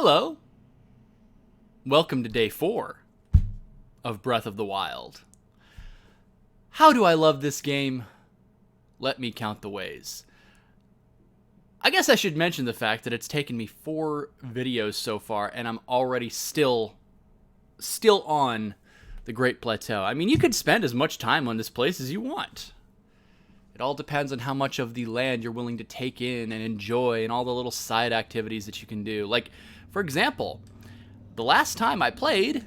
Hello. Welcome to day 4 of Breath of the Wild. How do I love this game? Let me count the ways. I guess I should mention the fact that it's taken me 4 videos so far, and I'm already still on the Great Plateau. I mean, you could spend as much time on this place as you want. It all depends on how much of the land you're willing to take in and enjoy and all the little side activities that you can do. Like, for example, the last time I played,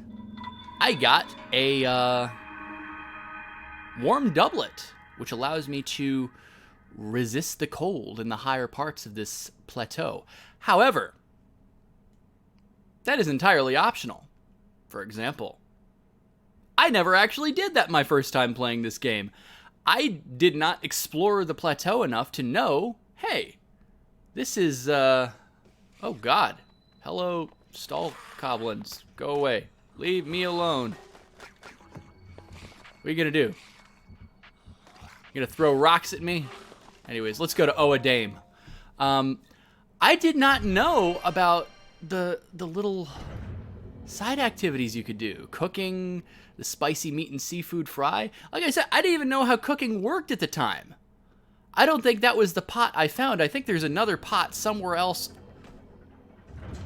I got a warm doublet, which allows me to resist the cold in the higher parts of this plateau. However, that is entirely optional. For example, I never actually did that my first time playing this game. I did not explore the plateau enough to know, hey, this is, oh God. Hello, stall goblins. Go away. Leave me alone. What are you gonna do? You gonna throw rocks at me? Anyways, let's go to Oadame. I did not know about the little side activities you could do. Cooking, the spicy meat and seafood fry. Like I said, I didn't even know how cooking worked at the time. I don't think that was the pot I found. I think there's another pot somewhere else.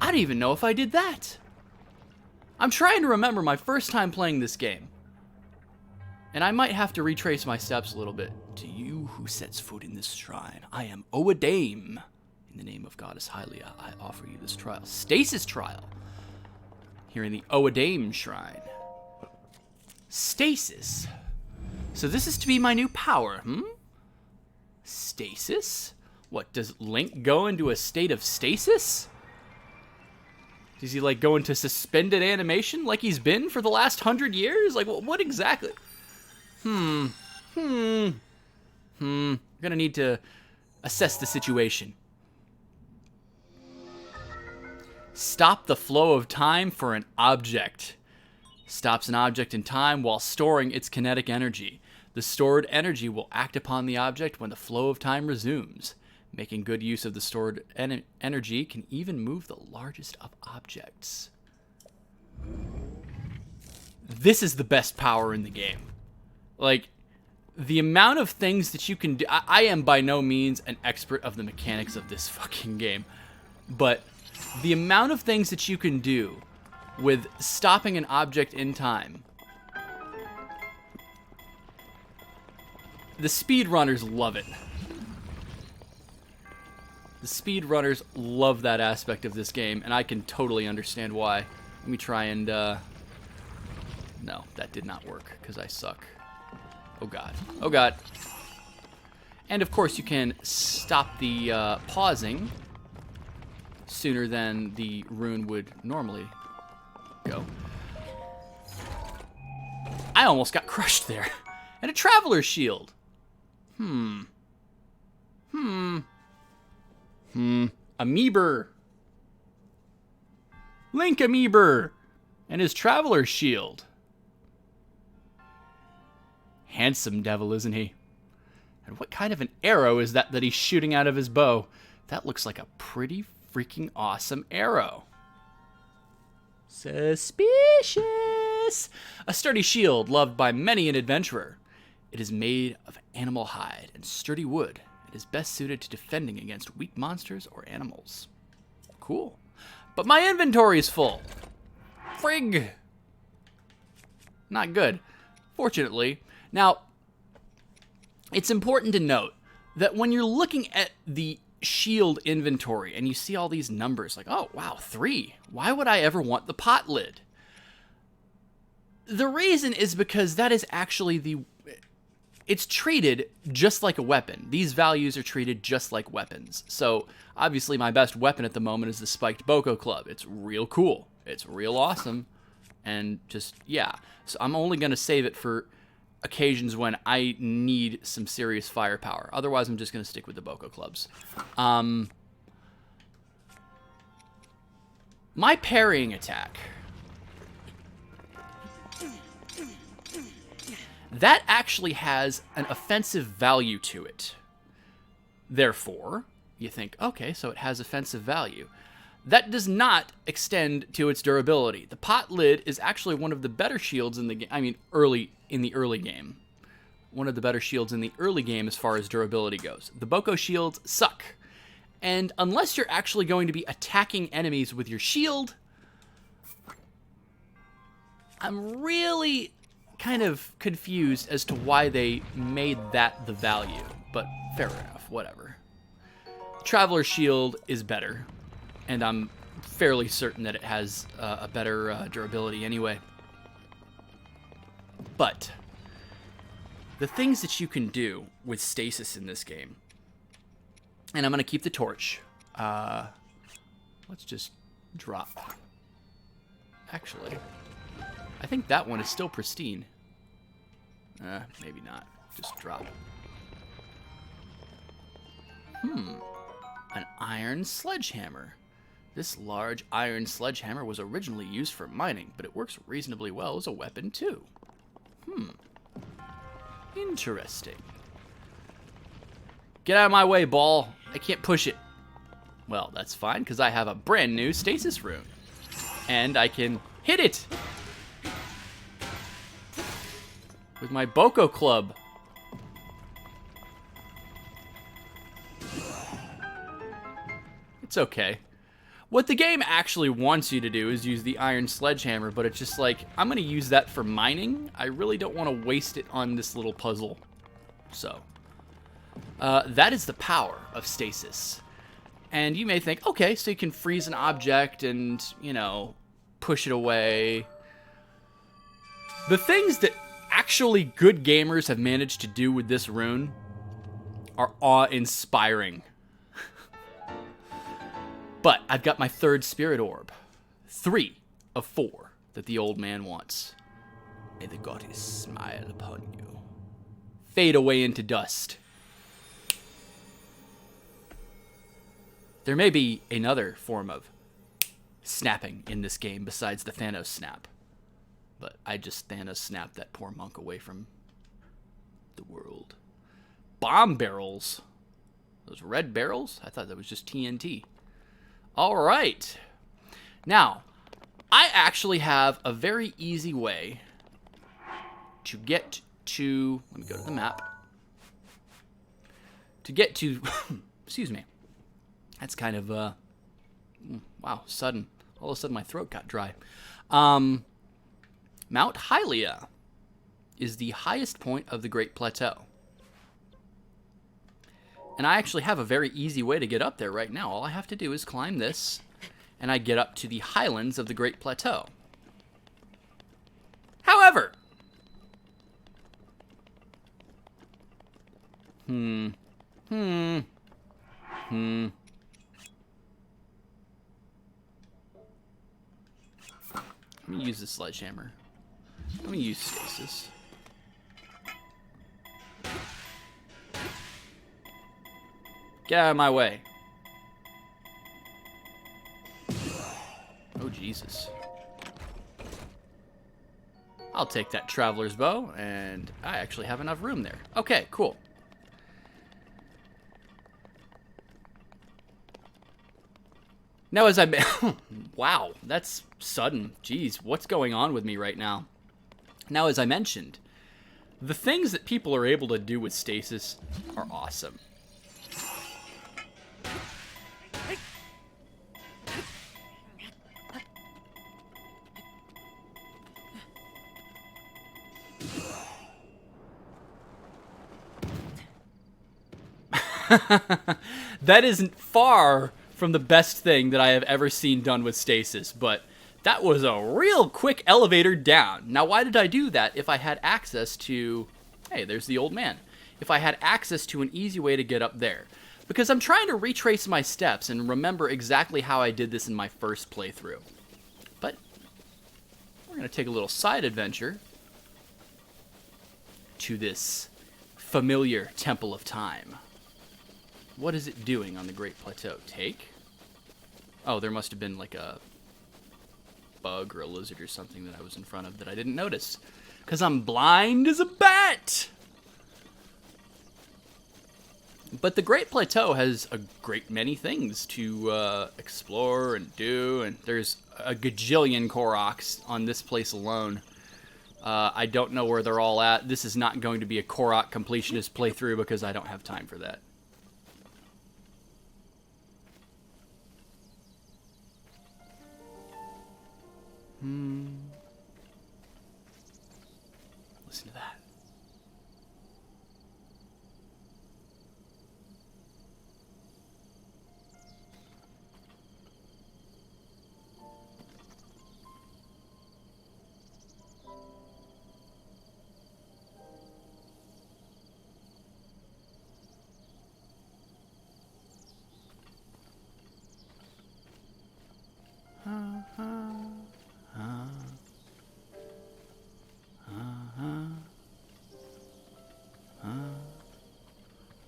I don't even know if I did that. I'm trying to remember my first time playing this game. And I might have to retrace my steps a little bit. To you who sets foot in this shrine, I am Oadame. In the name of Goddess Hylia, I offer you this trial. Stasis trial. Here in the Oadame shrine. Stasis. So this is to be my new power, Stasis? What, does Link go into a state of stasis? Does he, like, go into suspended animation like he's been for the last 100 years? Like, what exactly? We're gonna need to assess the situation. Stop the flow of time for an object. Stops an object in time while storing its kinetic energy. The stored energy will act upon the object when the flow of time resumes. Making good use of the stored energy can even move the largest of objects. This is the best power in the game. Like, the amount of things that you can do... I am by no means an expert of the mechanics of this fucking game. But the amount of things that you can do with stopping an object in time. The speedrunners love it. The speedrunners love that aspect of this game, and I can totally understand why. Let me try and, No, that did not work, because I suck. Oh God. Oh God. And of course you can stop the pausing sooner than the rune would normally go. I almost got crushed there. And a traveler's shield. Amoeber. Link Amoeber. And his traveler's shield. Handsome devil, isn't he? And what kind of an arrow is that he's shooting out of his bow? That looks like a pretty freaking awesome arrow. Suspicious. A sturdy shield loved by many an adventurer. It is made of animal hide and sturdy wood. It is best suited to defending against weak monsters or animals. Cool. But my inventory is full. Frig. Not good. Fortunately. Now, it's important to note that when you're looking at the shield inventory and you see all these numbers, like, oh, wow, 3. Why would I ever want the pot lid? The reason is because that is actually it's treated just like a weapon. These values are treated just like weapons. So, obviously, my best weapon at the moment is the spiked Boko Club. It's real cool. It's real awesome. And just, yeah. So, I'm only going to save it for occasions when I need some serious firepower. Otherwise, I'm just going to stick with the Boko Clubs. My parrying attack. That actually has an offensive value to it. Therefore, you think, okay, so it has offensive value. that does not extend to its durability. The pot lid is actually one of the better shields in the game. I mean, in the early game. One of the better shields in the early game as far as durability goes. The Boko shields suck. And unless you're actually going to be attacking enemies with your shield, I'm really kind of confused as to why they made that the value. But fair enough, whatever. Traveler's shield is better. And I'm fairly certain that it has a better durability anyway. But the things that you can do with stasis in this game, and I'm going to keep the torch. Let's just drop. Actually, I think that one is still pristine. Maybe not. Just drop. An iron sledgehammer. This large iron sledgehammer was originally used for mining, but it works reasonably well as a weapon too. Interesting. Get out of my way, ball. I can't push it. Well, that's fine, because I have a brand new stasis rune. And I can hit it with my Boko club. It's okay. What the game actually wants you to do is use the iron sledgehammer, but it's just like, I'm going to use that for mining. I really don't want to waste it on this little puzzle. So, that is the power of stasis. And you may think, okay, so you can freeze an object and, you know, push it away. The things that actually good gamers have managed to do with this rune are awe-inspiring. But I've got my third Spirit Orb. 3 of 4 that the old man wants. May the goddess smile upon you. Fade away into dust. There may be another form of snapping in this game besides the Thanos snap. But I just Thanos snapped that poor monk away from the world. Bomb barrels. Those red barrels? I thought that was just TNT. All right. Now, I actually have a very easy way to get to... Let me go to the map. To get to... Excuse me. That's kind of... wow, sudden. All of a sudden my throat got dry. Mount Hylia is the highest point of the Great Plateau. And I actually have a very easy way to get up there right now. All I have to do is climb this, and I get up to the highlands of the Great Plateau. However, let me use the sledgehammer. Let me use stasis. Get out of my way. Oh, Jesus. I'll take that traveler's bow, and I actually have enough room there. Okay, cool. Now, as I... Wow, that's sudden. Jeez, what's going on with me right now? Now, as I mentioned, the things that people are able to do with stasis are awesome. That isn't far from the best thing that I have ever seen done with stasis, but that was a real quick elevator down. Now, why did I do that if I had access to... Hey, there's the old man. If I had access to an easy way to get up there. Because I'm trying to retrace my steps and remember exactly how I did this in my first playthrough. But we're going to take a little side adventure to this familiar Temple of Time. What is it doing on the Great Plateau? Take? Oh, there must have been like a bug or a lizard or something that I was in front of that I didn't notice. Because I'm blind as a bat! But the Great Plateau has a great many things to explore and do, and there's a gajillion Koroks on this place alone. I don't know where they're all at. This is not going to be a Korok completionist playthrough because I don't have time for that. Listen to that.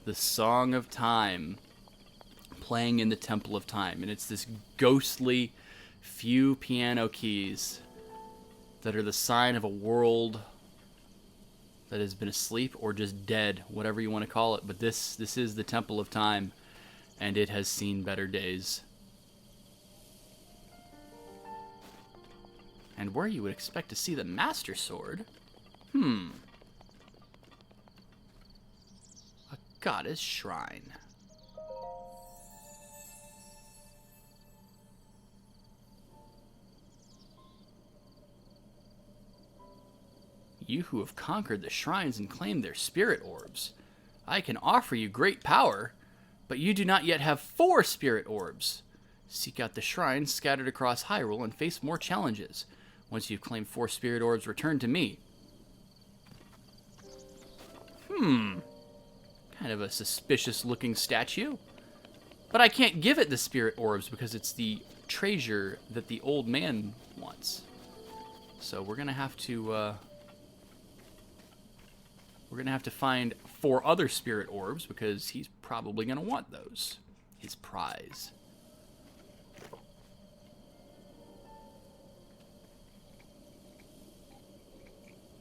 The Song of Time playing in the Temple of Time, and it's this ghostly few piano keys that are the sign of a world that has been asleep or just dead, whatever you want to call it. But this is the Temple of Time, and it has seen better days. And where you would expect to see the Master Sword, a goddess shrine. You who have conquered the shrines and claimed their Spirit Orbs, I can offer you great power, but you do not yet have 4 Spirit Orbs. Seek out the shrines scattered across Hyrule and face more challenges. Once you've claimed 4 Spirit Orbs, return to me. Kind of a suspicious-looking statue. But I can't give it the Spirit Orbs because it's the treasure that the old man wants. So we're gonna have to find 4 other Spirit Orbs because he's probably gonna want those. His prize.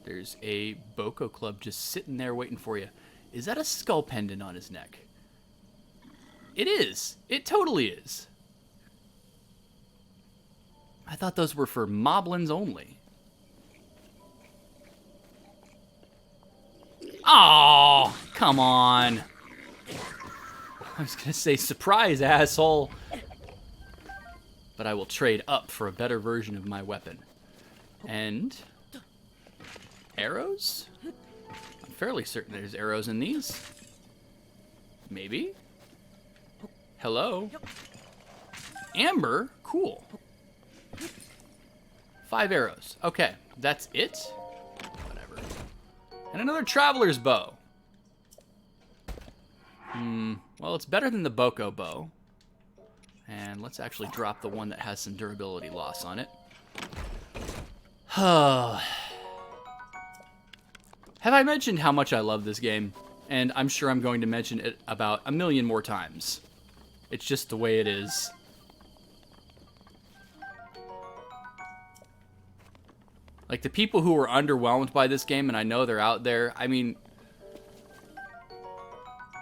There's a Boko Club just sitting there waiting for you. Is that a skull pendant on his neck? It is. It totally is. I thought those were for moblins only. Oh, come on. I was going to say surprise, asshole. But I will trade up for a better version of my weapon. And arrows? I'm fairly certain there's arrows in these. Maybe? Hello? Amber? Cool. 5 arrows. Okay, that's it? Whatever. And another traveler's bow. Well, it's better than the Boko bow. And let's actually drop the one that has some durability loss on it. Have I mentioned how much I love this game? And I'm sure I'm going to mention it about a million more times. It's just the way it is. Like, the people who were underwhelmed by this game, and I know they're out there, I mean,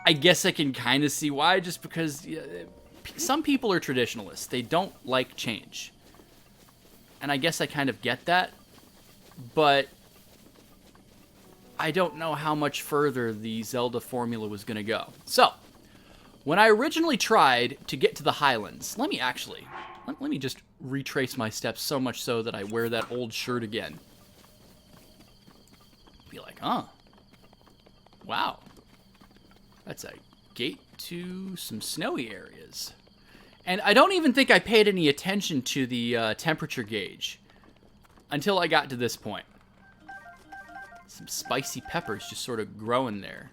I guess I can kind of see why, just because some people are traditionalists. They don't like change. And I guess I kind of get that, but I don't know how much further the Zelda formula was going to go. So, when I originally tried to get to the Highlands, let me just retrace my steps so much so that I wear that old shirt again. Be like, wow. That's a gate to some snowy areas. And I don't even think I paid any attention to the temperature gauge until I got to this point. Some spicy peppers just sort of growing there.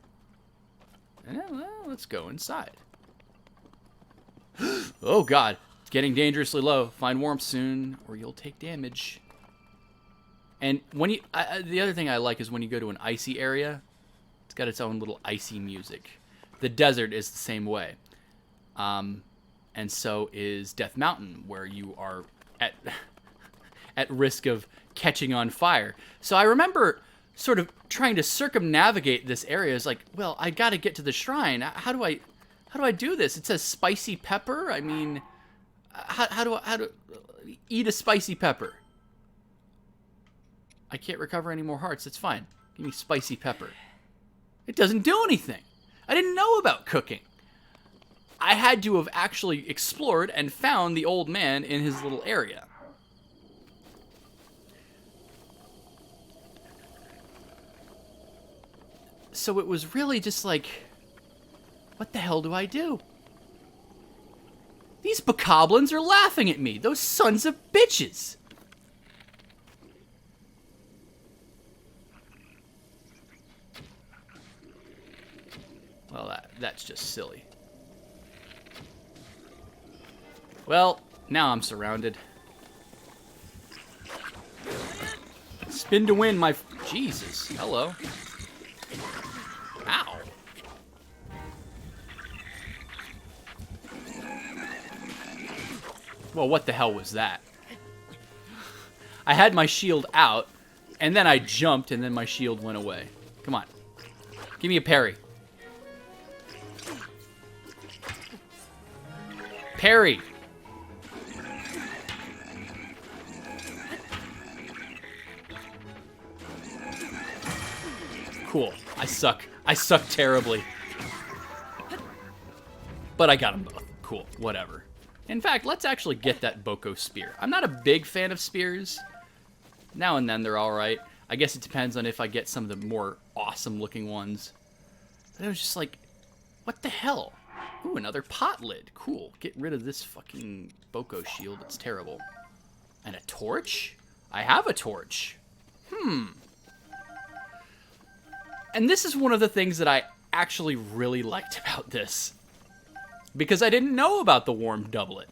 Well, let's go inside. Oh god, it's getting dangerously low. Find warmth soon, or you'll take damage. And when you, the other thing I like is when you go to an icy area, it's got its own little icy music. The desert is the same way, and so is Death Mountain, where you are at risk of catching on fire. So I remember sort of trying to circumnavigate this area. Is like, well, I got to get to the shrine. How do I do this? It says spicy pepper. I mean, how do I eat a spicy pepper? I can't recover any more hearts. It's fine. Give me spicy pepper. It doesn't do anything. I didn't know about cooking. I had to have actually explored and found the old man in his little area. So it was really just like, what the hell do I do? These bokoblins are laughing at me. Those sons of bitches. Well, that's just silly. Well, now I'm surrounded. Spin to win, my... Jesus. Hello. Ow. Well, what the hell was that? I had my shield out, and then I jumped, and then my shield went away. Come on. Give me a parry. Parry. Cool. I suck. I suck terribly. But I got them both. Cool. Whatever. In fact, let's actually get that Boko spear. I'm not a big fan of spears. Now and then they're alright. I guess it depends on if I get some of the more awesome looking ones. But it was just like, what the hell? Ooh, another pot lid. Cool. Get rid of this fucking Boko shield. It's terrible. And a torch? I have a torch. And this is one of the things that I actually really liked about this. Because I didn't know about the warm doublet.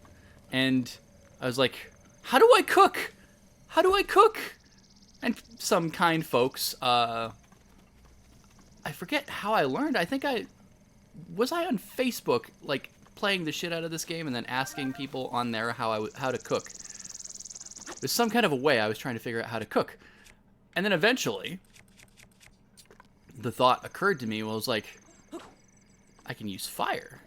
And I was like, how do I cook? How do I cook? And some kind folks, I forget how I learned. I think was I on Facebook, like, playing the shit out of this game and then asking people on there how to cook. There's some kind of a way I was trying to figure out how to cook. And then eventually, the thought occurred to me, well, I was like, I can use fire.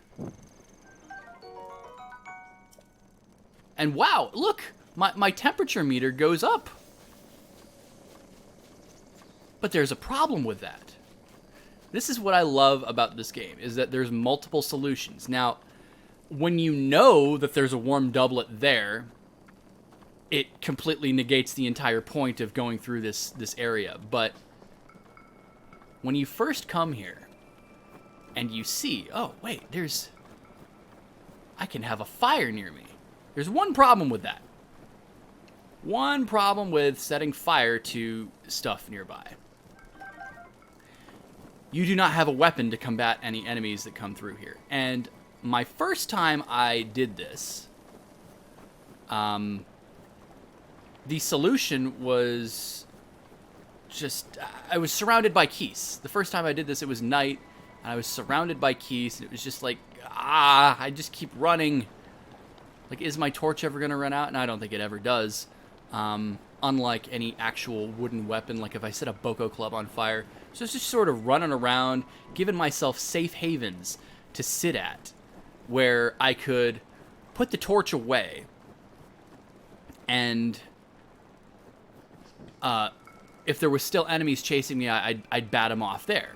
And wow, look, my temperature meter goes up. But there's a problem with that. This is what I love about this game, is that there's multiple solutions. Now, when you know that there's a warm doublet there, it completely negates the entire point of going through this area. But when you first come here, and you see, oh, wait, I can have a fire near me. There's one problem with that. One problem with setting fire to stuff nearby. You do not have a weapon to combat any enemies that come through here. And my first time I did this, the solution was just, I was surrounded by keys. The first time I did this, it was night, and I was surrounded by keys, and it was just like, I just keep running. Like, is my torch ever going to run out? And I don't think it ever does. Unlike any actual wooden weapon, like if I set a Boko club on fire. So it's just sort of running around, giving myself safe havens to sit at, where I could put the torch away, and if there were still enemies chasing me, I'd bat them off there.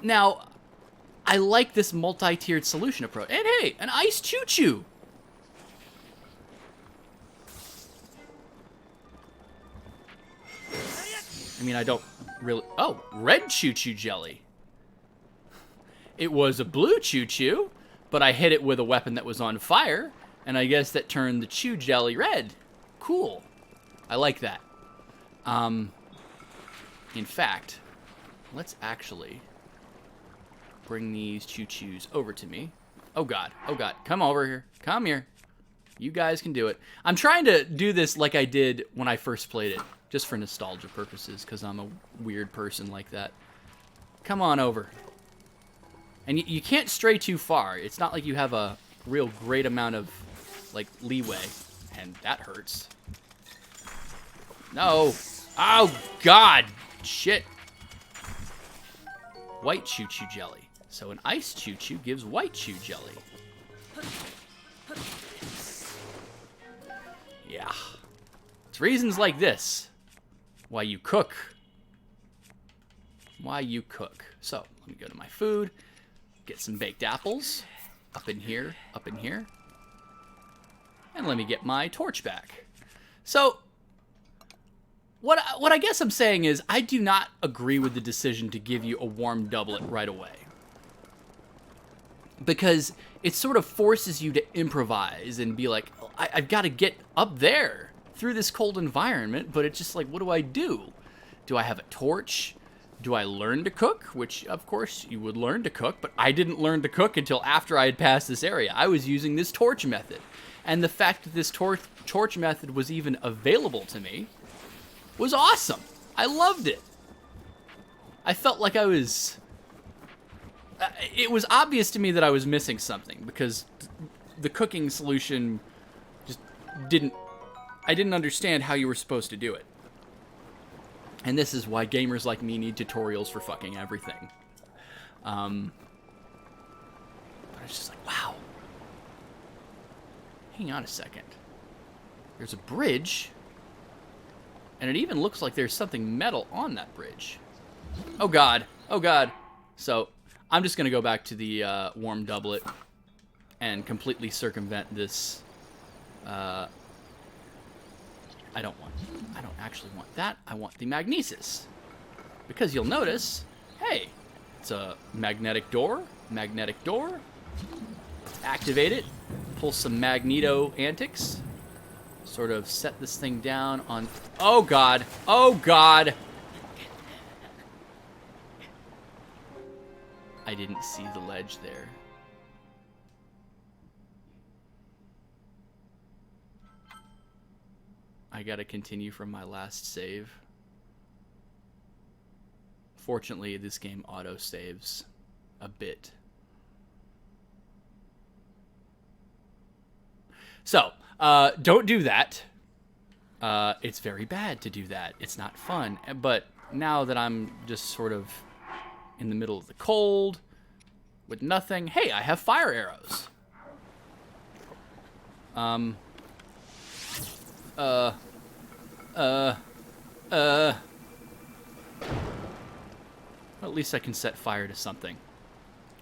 Now, I like this multi-tiered solution approach. And hey, an ice choo-choo! I mean, I don't really... Oh, red choo-choo jelly. It was a blue choo-choo, but I hit it with a weapon that was on fire, and I guess that turned the chew jelly red. Cool. I like that. In fact, let's actually bring these choo-choos over to me. Oh god, come over here. Come here. You guys can do it. I'm trying to do this like I did when I first played it, just for nostalgia purposes, because I'm a weird person like that. Come on over. And you can't stray too far. It's not like you have a real great amount of, like, leeway. And that hurts. No. Oh, God. Shit. White choo-choo jelly. So an ice choo-choo gives white choo jelly. Yeah. It's reasons like this why you cook. Why you cook. So, let me go to my food. Get some baked apples. Up in here. Up in here. And let me get my torch back. So, what I guess I'm saying is, I do not agree with the decision to give you a warm doublet right away. Because it sort of forces you to improvise and be like, oh, I've got to get up there through this cold environment, but it's just like, what do I do? Do I have a torch? Do I learn to cook? Which, of course, you would learn to cook, but I didn't learn to cook until after I had passed this area. I was using this torch method. And the fact that this torch method was even available to me was awesome. I loved it. I felt like I was... it was obvious to me that I was missing something because the cooking solution just didn't... I didn't understand how you were supposed to do it. And this is why gamers like me need tutorials for fucking everything. But I was just like, wow. Hang on a second. There's a bridge. And it even looks like there's something metal on that bridge. Oh god. Oh god. So, I'm just going to go back to the warm doublet and completely circumvent this. I don't actually want that. I want the magnesis. Because you'll notice, hey, it's a magnetic door. Magnetic door. Activate it. Pull some magneto antics. Sort of set this thing down on... Oh, God. Oh, God. I didn't see the ledge there. I gotta continue from my last save. Fortunately, this game auto-saves a bit. So, don't do that. It's very bad to do that. It's not fun. But now that I'm just sort of in the middle of the cold with nothing... Hey, I have fire arrows. At least I can set fire to something.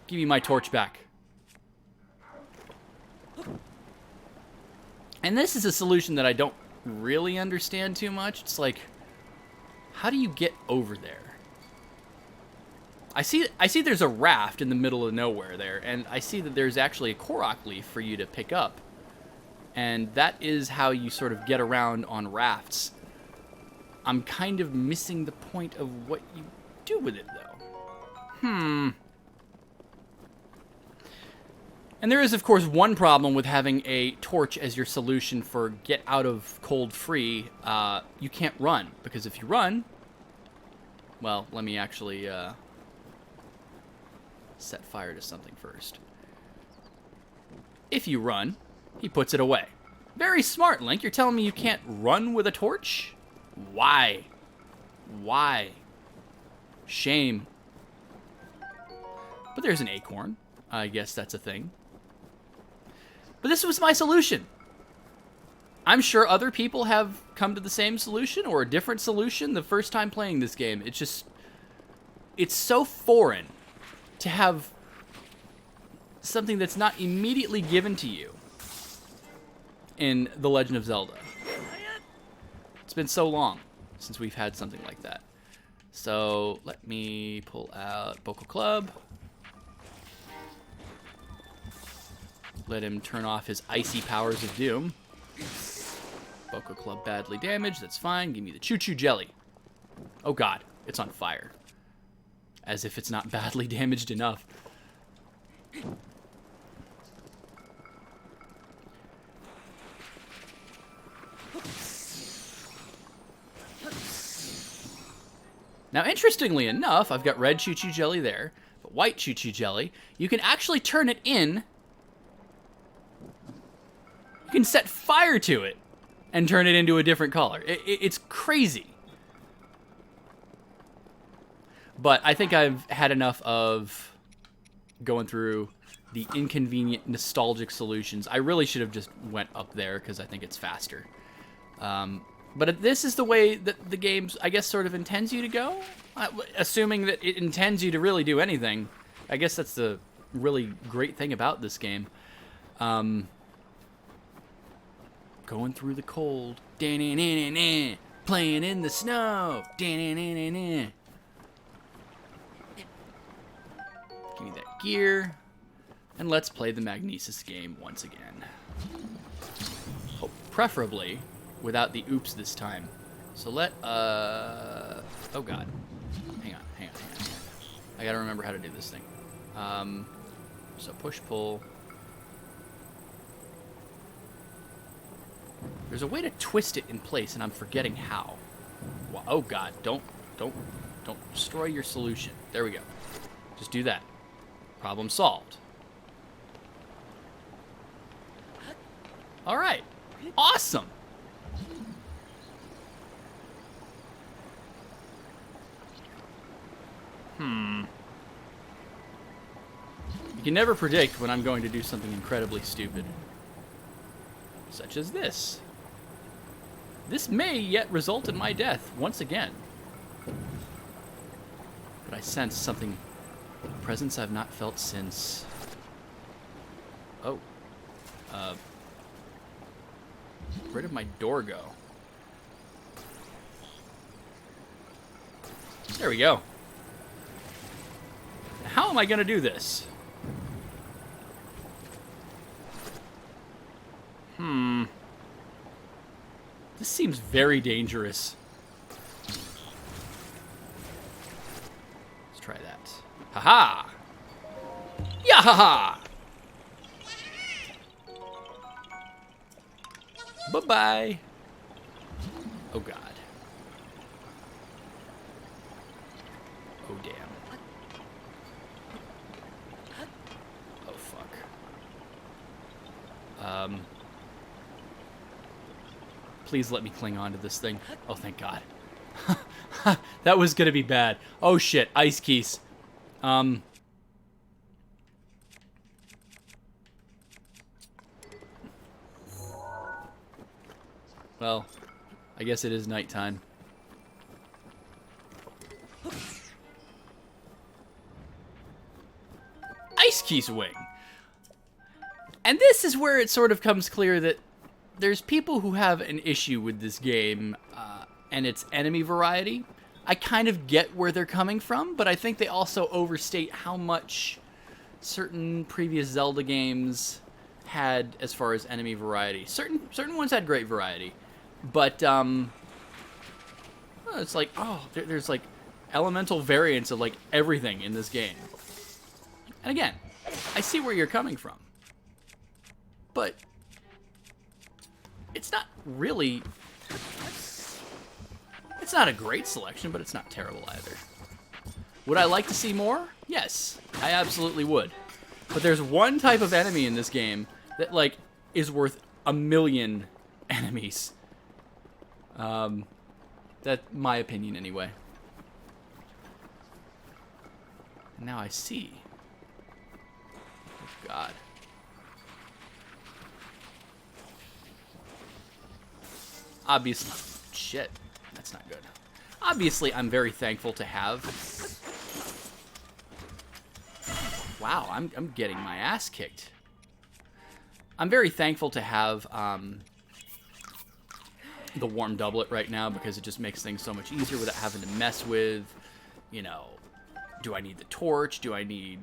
Give me my torch back. And this is a solution that I don't really understand too much. It's like, how do you get over there? I see there's a raft in the middle of nowhere there, and I see that there's actually a korok leaf for you to pick up. And that is how you sort of get around on rafts. I'm kind of missing the point of what you do with it, though. And there is, of course, one problem with having a torch as your solution for get out of cold free. You can't run, because if you run... Well, let me actually set fire to something first. If you run, he puts it away. Very smart, Link. You're telling me you can't run with a torch? Why? Why? Shame. But there's an acorn. I guess that's a thing. But this was my solution. I'm sure other people have come to the same solution or a different solution the first time playing this game. It's just... It's so foreign to have something that's not immediately given to you in The Legend of Zelda. It's been so long since we've had something like that. So let me pull out Boko Club. Let him turn off his icy powers of doom. Boko Club badly damaged. That's fine. Give me the choo-choo jelly. Oh god, it's on fire. As if it's not badly damaged enough. Now, interestingly enough, I've got red choo-choo jelly there, but white choo-choo jelly, you can actually turn it in. You can set fire to it and turn it into a different color. It's crazy. But I think I've had enough of going through the inconvenient, nostalgic solutions. I really should have just went up there because I think it's faster. But this is the way that the game, I guess, sort of intends you to go. Assuming that it intends you to really do anything. I guess that's the really great thing about this game. Going through the cold. Playing in the snow. Give me that gear. And let's play the Magnesis game once again. Oh, preferably without the oops this time. So oh god. Hang on. I gotta remember how to do this thing. So push, pull. There's a way to twist it in place, and I'm forgetting how. Well, oh god, don't destroy your solution. There we go. Just do that. Problem solved. All right. Awesome. You can never predict when I'm going to do something incredibly stupid. Such as this. This may yet result in my death once again. But I sense something, a presence I've not felt since... Oh. Where did my door go? There we go. How am I going to do this? This seems very dangerous. Let's try that. Ha-ha! Ya-ha-ha! Bye-bye. Oh, God. Oh, damn. Oh, fuck. Please let me cling on to this thing. Oh, thank God. That was gonna be bad. Oh, shit. Ice keys. Well, I guess it is nighttime. Ice Keys Wing! And this is where it sort of comes clear that there's people who have an issue with this game and its enemy variety. I kind of get where they're coming from, but I think they also overstate how much certain previous Zelda games had as far as enemy variety. Certain ones had great variety. But, it's like, oh, there's, like, elemental variants of, like, everything in this game. And again, I see where you're coming from. But it's not really... It's not a great selection, but it's not terrible either. Would I like to see more? Yes, I absolutely would. But there's one type of enemy in this game that, like, is worth 1,000,000 enemies. That's my opinion anyway. Now I see. Oh, God. Obviously, shit, that's not good. Obviously, I'm very thankful to have... Wow, I'm getting my ass kicked. I'm very thankful to have, the warm doublet right now because it just makes things so much easier without having to mess with, you know, do I need the torch? Do I need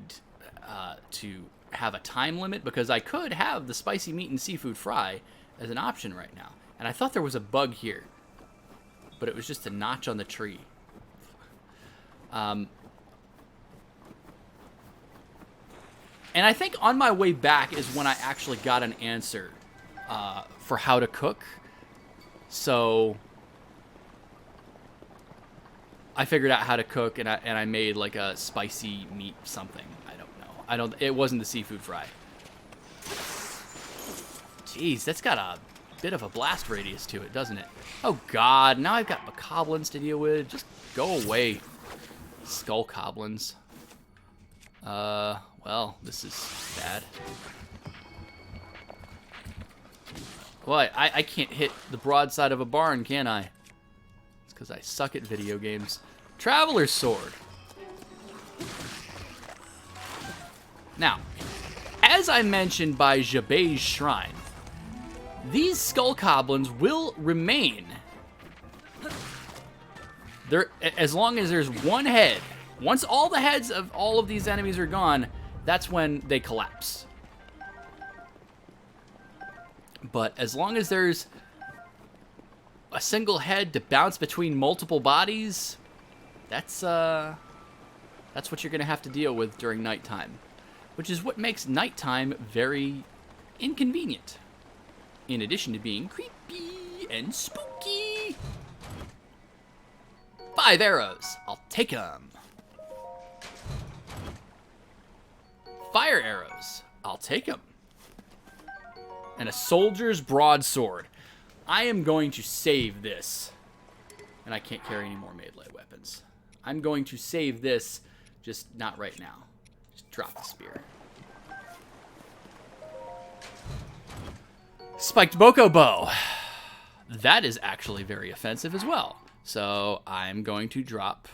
to have a time limit? Because I could have the spicy meat and seafood fry as an option right now. And I thought there was a bug here, but it was just a notch on the tree. And I think on my way back is when I actually got an answer for how to cook. So I figured out how to cook, and I made like a spicy meat something. I don't know. It wasn't the seafood fry. Jeez, that's got a bit of a blast radius to it, doesn't it? Oh god, now I've got bokoblins to deal with. Just go away, skull goblins. Well, this is bad. What? I can't hit the broadside of a barn, can I? It's because I suck at video games. Traveler's Sword. Now, as I mentioned by Jabei's Shrine, these skull goblins will remain there as long as there's one head. Once all the heads of all of these enemies are gone, that's when they collapse. But as long as there's a single head to bounce between multiple bodies, that's what you're going to have to deal with during nighttime. Which is what makes nighttime very inconvenient. In addition to being creepy and spooky. 5 arrows. I'll take them. Fire arrows. I'll take them. And a soldier's broadsword. I am going to save this. And I can't carry any more melee weapons. I'm going to save this, just not right now. Just drop the spear. Spiked Boko Bow. That is actually very offensive as well. So I'm going to drop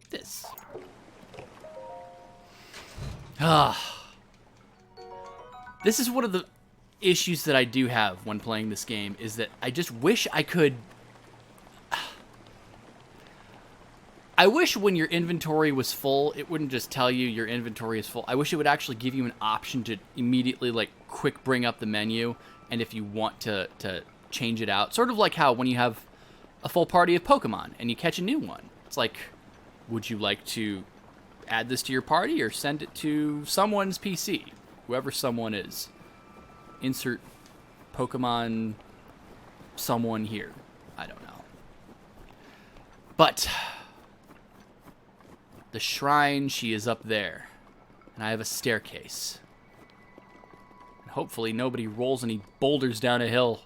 this. This is one of the issues that I do have when playing this game, is that I just wish I could... I wish when your inventory was full, it wouldn't just tell you your inventory is full. I wish it would actually give you an option to immediately, like, quick bring up the menu, and if you want to change it out. Sort of like how when you have a full party of Pokemon, and you catch a new one. It's like, would you like to add this to your party, or send it to someone's PC? Whoever someone is. Insert Pokemon someone here. I don't know. But the shrine, she is up there. And I have a staircase. And hopefully nobody rolls any boulders down a hill.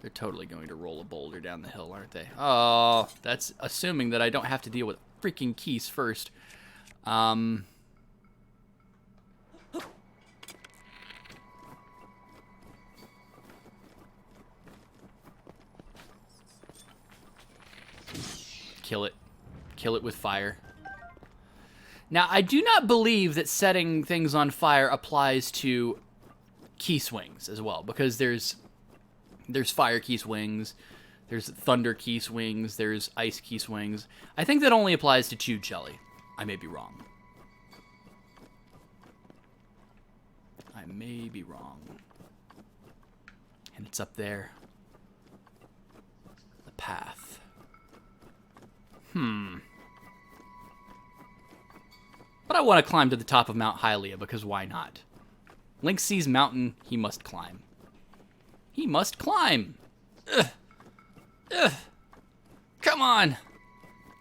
They're totally going to roll a boulder down the hill, aren't they? Oh, that's assuming that I don't have to deal with freaking keys first. Kill it. Kill it with fire. Now, I do not believe that setting things on fire applies to key swings as well, because there's fire key swings, there's thunder key swings, there's ice key swings. I think that only applies to chewed jelly. I may be wrong. I may be wrong. And it's up there. The path. But I want to climb to the top of Mount Hylia, because why not? Link sees mountain, he must climb. He must climb! Ugh. Ugh. Come on!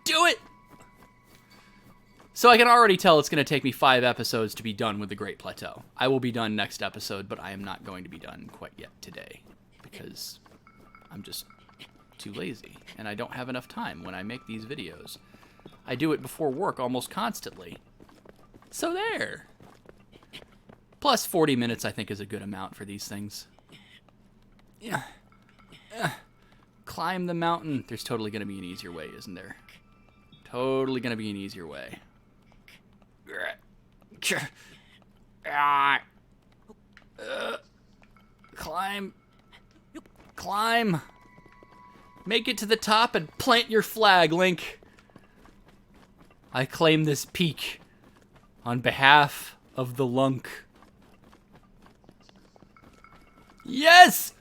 Do it! So I can already tell it's going to take me 5 episodes to be done with the Great Plateau. I will be done next episode, but I am not going to be done quite yet today, because I'm just too lazy, and I don't have enough time when I make these videos. I do it before work almost constantly. So there. Plus 40 minutes I think is a good amount for these things. Yeah. Climb the mountain. There's totally going to be an easier way, isn't there? Totally going to be an easier way. Climb. Climb. Make it to the top and plant your flag, Link. I claim this peak on behalf of the Lunk. Yes!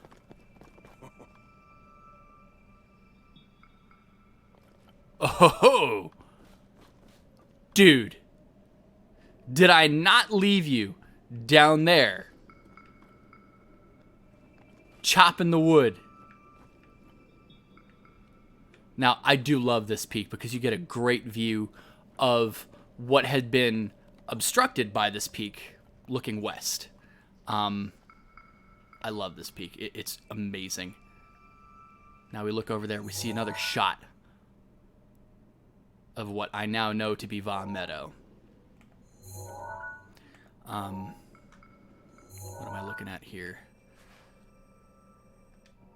Oh, dude. Did I not leave you down there chopping the wood? Now, I do love this peak because you get a great view of what had been obstructed by this peak looking west. I love this peak. It's amazing. Now we look over there. We see another shot of what I now know to be Va Meadow. What am I looking at here?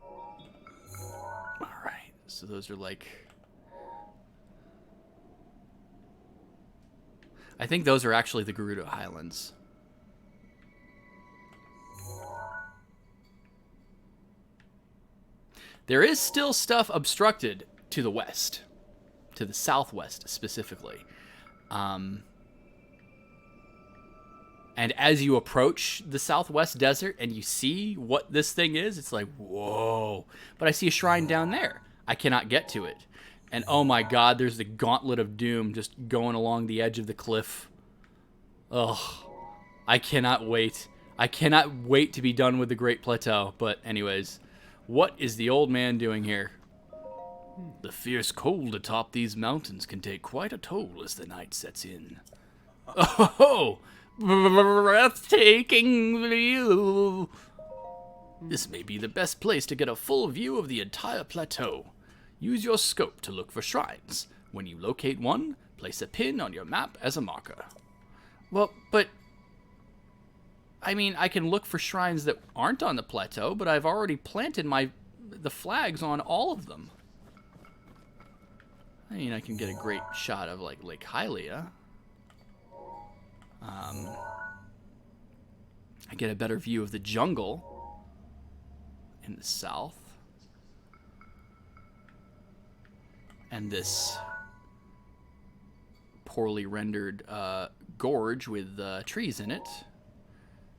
All right. So those are like... I think those are actually the Gerudo Highlands. There is still stuff obstructed to the west, to the southwest specifically. And as you approach the southwest desert and you see what this thing is, it's like, whoa. But I see a shrine down there. I cannot get to it. And oh my god, there's the Gauntlet of Doom just going along the edge of the cliff. Ugh. I cannot wait. I cannot wait to be done with the Great Plateau. But anyways, what is the old man doing here? The fierce cold atop these mountains can take quite a toll as the night sets in. Oh, breathtaking view. This may be the best place to get a full view of the entire plateau. Use your scope to look for shrines. When you locate one, place a pin on your map as a marker. Well, but... I mean, I can look for shrines that aren't on the plateau, but I've already planted the flags on all of them. I mean, I can get a great shot of, like, Lake Hylia. I get a better view of the jungle in the south. And this poorly rendered gorge with trees in it.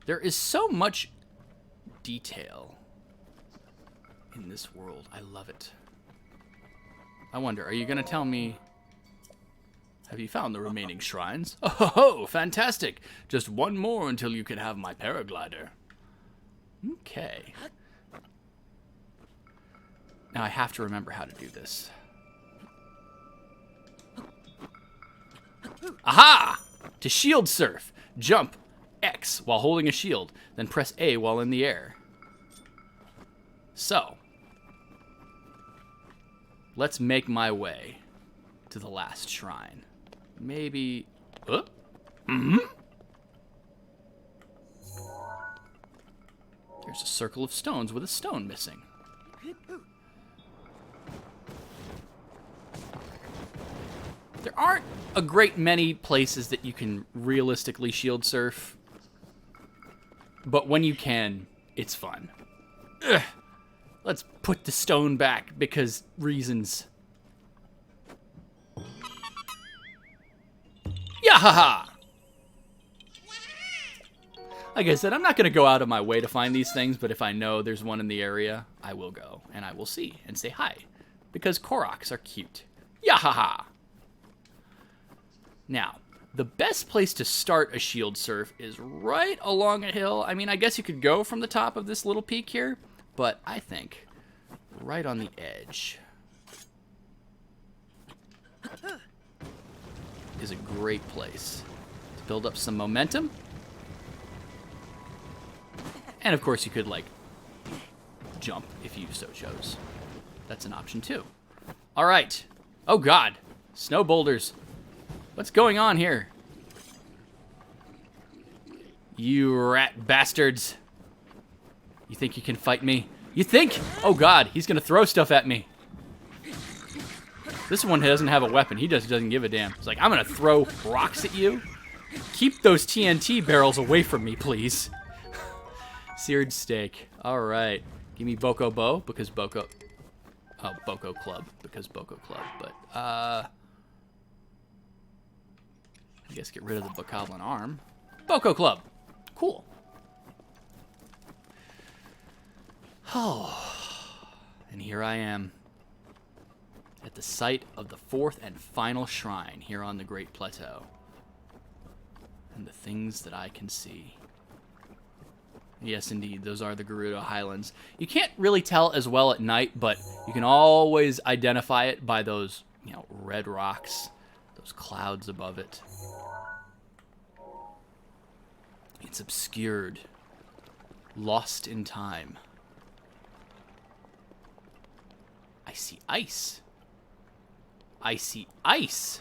There is so much detail in this world. I love it. I wonder, are you going to tell me, have you found the remaining shrines? Oh, fantastic. Just one more until you can have my paraglider. Okay. Now I have to remember how to do this. Aha! To shield surf, jump X while holding a shield, then press A while in the air. So, let's make my way to the last shrine. Maybe... There's a circle of stones with a stone missing. There aren't a great many places that you can realistically shield surf. But when you can, it's fun. Ugh. Let's put the stone back because reasons. Yahaha! Like I said, I'm not going to go out of my way to find these things, but if I know there's one in the area, I will go and I will see and say hi. Because Koroks are cute. Yahaha! Now, the best place to start a shield surf is right along a hill. I mean, I guess you could go from the top of this little peak here, but I think right on the edge is a great place to build up some momentum. And of course you could, like, jump if you so chose. That's an option too. All right. Oh God, snow boulders. What's going on here? You rat bastards. You think you can fight me? You think? Oh God, he's gonna throw stuff at me. This one doesn't have a weapon. He just doesn't give a damn. He's like, I'm gonna throw rocks at you. Keep those TNT barrels away from me, please. Seared steak. All right. Give me Boko Bow because Boko... Oh, Boko Club because Boko Club. But, I guess get rid of the Bokoblin arm. Boko Club. Cool. Oh. And here I am. At the site of the fourth and final shrine here on the Great Plateau. And the things that I can see. Yes, indeed, those are the Gerudo Highlands. You can't really tell as well at night, but you can always identify it by those, you know, red rocks, those clouds above it. It's obscured Lost in time. I see ice. I see ice.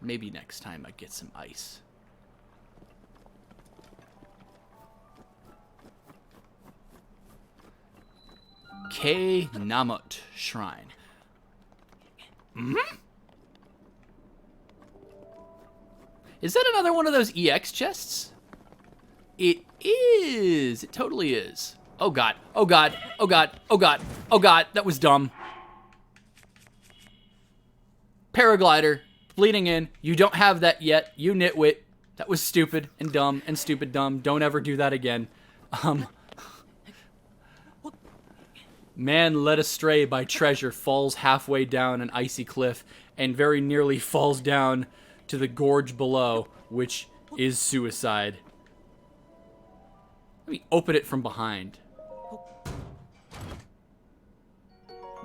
Maybe next time I get some ice. K Namut Shrine. Is that another one of those EX chests? It is. It totally is. Oh god. Oh god. Oh god. Oh god. Oh god. That was dumb. Paraglider. Bleeding in. You don't have that yet. You nitwit. That was stupid and dumb and stupid dumb. Don't ever do that again. Man led astray by treasure falls halfway down an icy cliff and very nearly falls down to the gorge below, which is suicide. Let me open it from behind.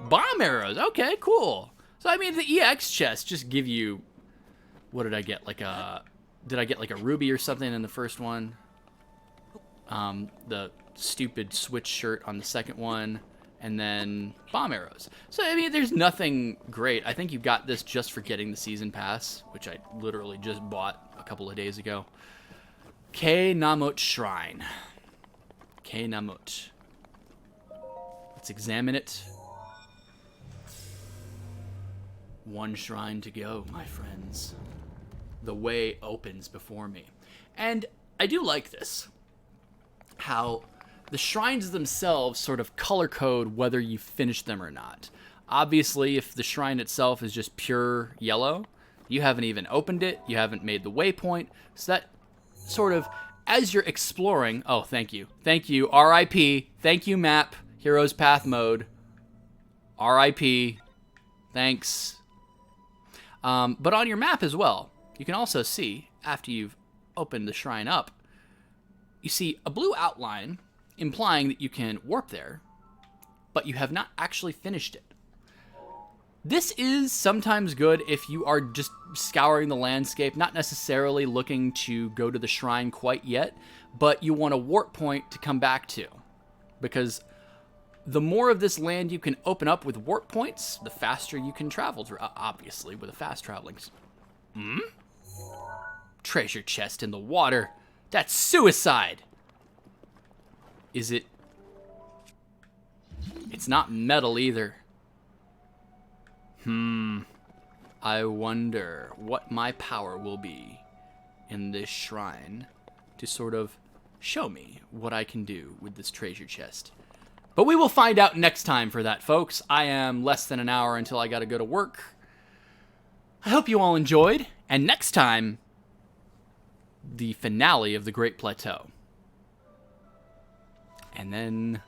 Bomb arrows. Okay, cool. So, I mean, the EX chests just give you... What did I get? Did I get like a ruby or something in the first one? The stupid switch shirt on the second one. And then bomb arrows. So, I mean, there's nothing great. I think you got this just for getting the season pass, which I literally just bought a couple of days ago. K Namut Shrine. K Namut. Let's examine it. One shrine to go, my friends. The way opens before me. And I do like this. How the shrines themselves sort of color code whether you finish them or not. Obviously, if the shrine itself is just pure yellow, you haven't even opened it, you haven't made the waypoint, so that sort of, as you're exploring, oh, thank you, RIP, thank you map, Heroes Path mode, RIP, thanks. But on your map as well, you can also see, after you've opened the shrine up, you see a blue outline implying that you can warp there, but you have not actually finished it. This is sometimes good if you are just scouring the landscape, not necessarily looking to go to the shrine quite yet, but you want a warp point to come back to. Because the more of this land you can open up with warp points, the faster you can travel through, obviously, with a fast traveling. Treasure chest in the water. That's suicide! Is it... It's not metal either. I wonder what my power will be in this shrine to sort of show me what I can do with this treasure chest. But we will find out next time for that, folks. I am less than an hour until I gotta go to work. I hope you all enjoyed, and next time, the finale of the Great Plateau. And then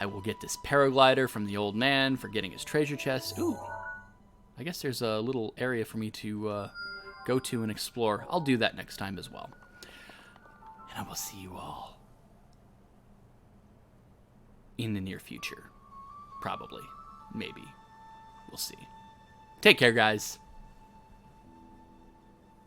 I will get this paraglider from the old man for getting his treasure chest. Ooh, I guess there's a little area for me to go to and explore. I'll do that next time as well. And I will see you all in the near future. Probably. Maybe. We'll see. Take care, guys.